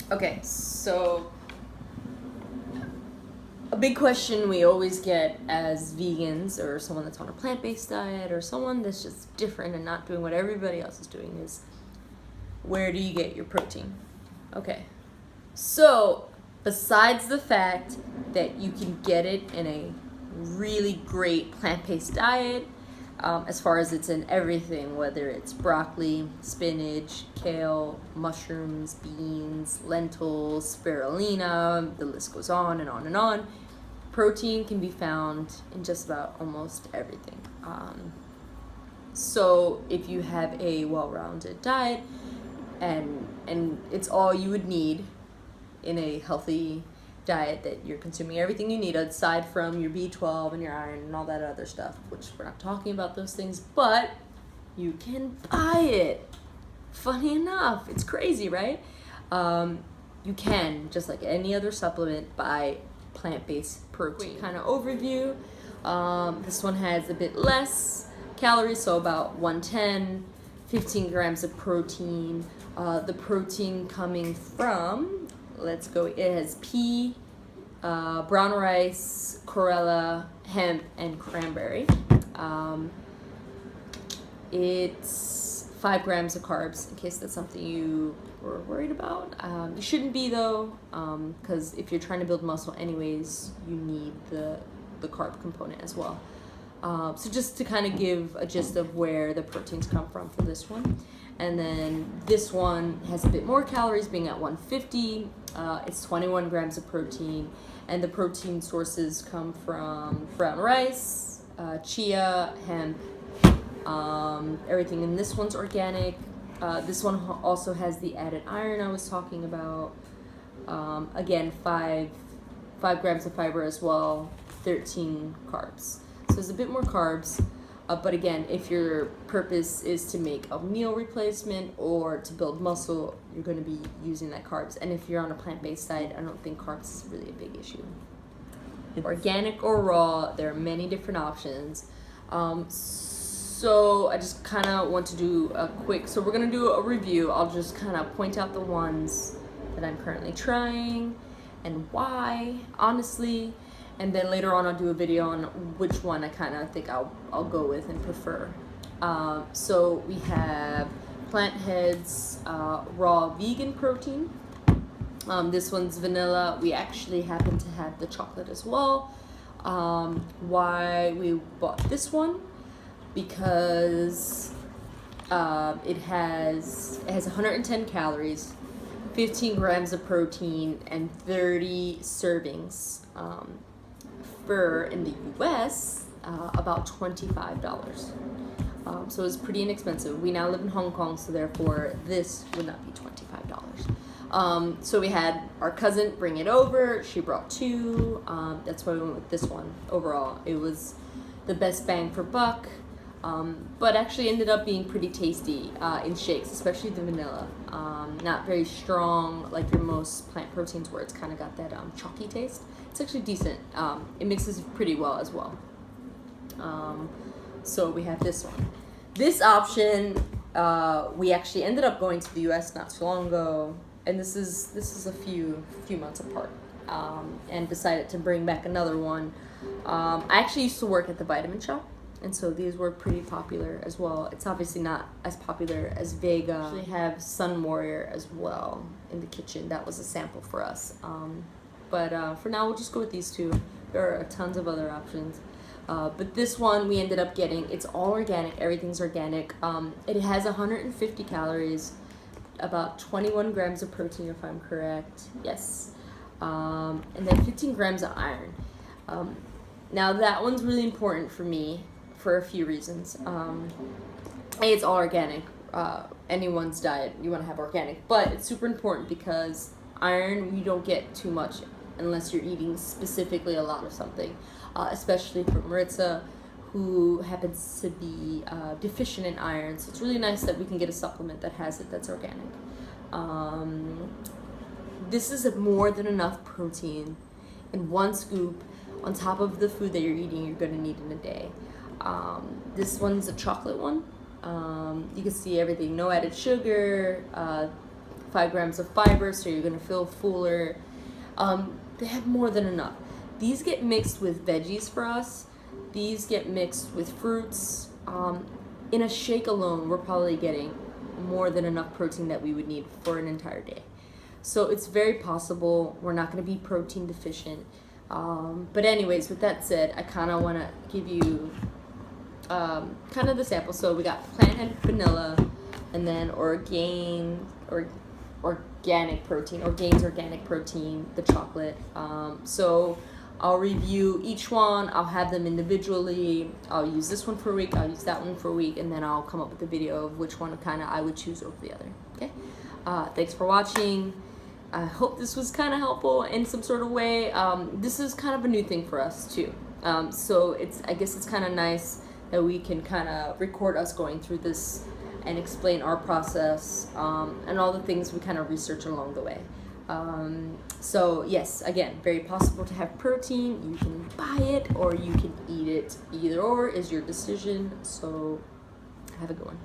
Okay, so a big question we always get as vegans or someone that's on a plant-based diet or someone that's just different and not doing what everybody else is doing is, where do you get your protein? Okay, so besides the fact that you can get it in a really great plant-based diet, as far as it's in everything, whether it's broccoli, spinach, kale, mushrooms, beans, lentils, spirulina, the list goes on and on and on. Protein can be found in just about almost everything. So if you have a well-rounded diet, and it's all you would need in a healthy diet, that you're consuming everything you need aside from your B12 and your iron and all that other stuff, which we're not talking about those things, but you can buy it. Funny enough, it's crazy, right? You can, just like any other supplement, buy plant-based protein. Kind of overview. This one has a bit less calories, so about 110, 15 grams of protein. The protein coming from, let's go, it has pea, brown rice, chlorella, hemp, and cranberry. It's 5 grams of carbs, in case that's something you were worried about. You shouldn't be though, because if you're trying to build muscle anyways, you need the carb component as well. So just to kind of give a gist of where the proteins come from for this one. And then this one has a bit more calories, being at 150. It's 21 grams of protein, and the protein sources come from brown rice, chia, hemp, everything in this one's organic. This one also has the added iron I was talking about. Again, 5 grams of fiber as well, 13 carbs. So there's a bit more carbs. But again, if your purpose is to make a meal replacement or to build muscle, you're going to be using that carbs. And if you're on a plant-based diet, I don't think carbs is really a big issue. Organic or raw, there are many different options. So I just kind of want to do a quick, so we're going to do a review. I'll just kind of point out the ones that I'm currently trying and why, honestly. And then later on, I'll do a video on which one I kind of think I'll go with and prefer. So we have Planthead's raw vegan protein. This one's vanilla. We actually happen to have the chocolate as well. Why we bought this one? Because it has 110 calories, 15 grams of protein, and 30 servings. In the US, about $25. So it's pretty inexpensive. We now live in Hong Kong, so therefore this would not be $25. So we had our cousin bring it over. She brought 2. That's why we went with this one. Overall, it was the best bang for buck, but actually ended up being pretty tasty in shakes, especially the vanilla. Not very strong like your most plant proteins, where it's kind of got that chalky taste. It's actually decent. It mixes pretty well as well. So we have this one. This option, we actually ended up going to the US not too long ago, and this is a few months apart, and decided to bring back another one. I actually used to work at the vitamin shop, and so these were pretty popular as well. It's obviously not as popular as Vega. We actually have Sun Warrior as well in the kitchen. That was a sample for us. But for now, we'll just go with these 2. There are tons of other options. But this one we ended up getting, it's all organic, everything's organic. It has 150 calories, about 21 grams of protein if I'm correct, yes. And then 15 grams of iron. Now that one's really important for me for a few reasons. It's all organic. Anyone's diet, you want to have organic, but it's super important because iron you don't get too much unless you're eating specifically a lot of something, especially for Maritza, who happens to be deficient in iron. So it's really nice that we can get a supplement that has it, that's organic. This is more than enough protein in one scoop on top of the food that you're eating you're going to need in a day. This one's a chocolate one. You can see everything, no added sugar, 5 grams of fiber, so you're gonna feel fuller. They have more than enough. These get mixed with veggies for us. These get mixed with fruits. In a shake alone, we're probably getting more than enough protein that we would need for an entire day. So it's very possible we're not going to be protein deficient. But anyways, with that said, I kind of want to give you kind of the sample. So we got Planthead vanilla, and then Orgain organic protein, Orgain's organic protein, the chocolate. So I'll review each one. I'll have them individually. I'll use this one for a week. I'll use that one for a week, and then I'll come up with a video of which one kind of I would choose over the other. Okay. Thanks for watching. I hope this was kind of helpful in some sort of way. This is kind of a new thing for us too. So I guess it's kind of nice that we can kind of record us going through this and explain our process and all the things we kind of research along the way. So yes, again, very possible to have protein. You can buy it or you can eat it. Either or is your decision. So have a good one.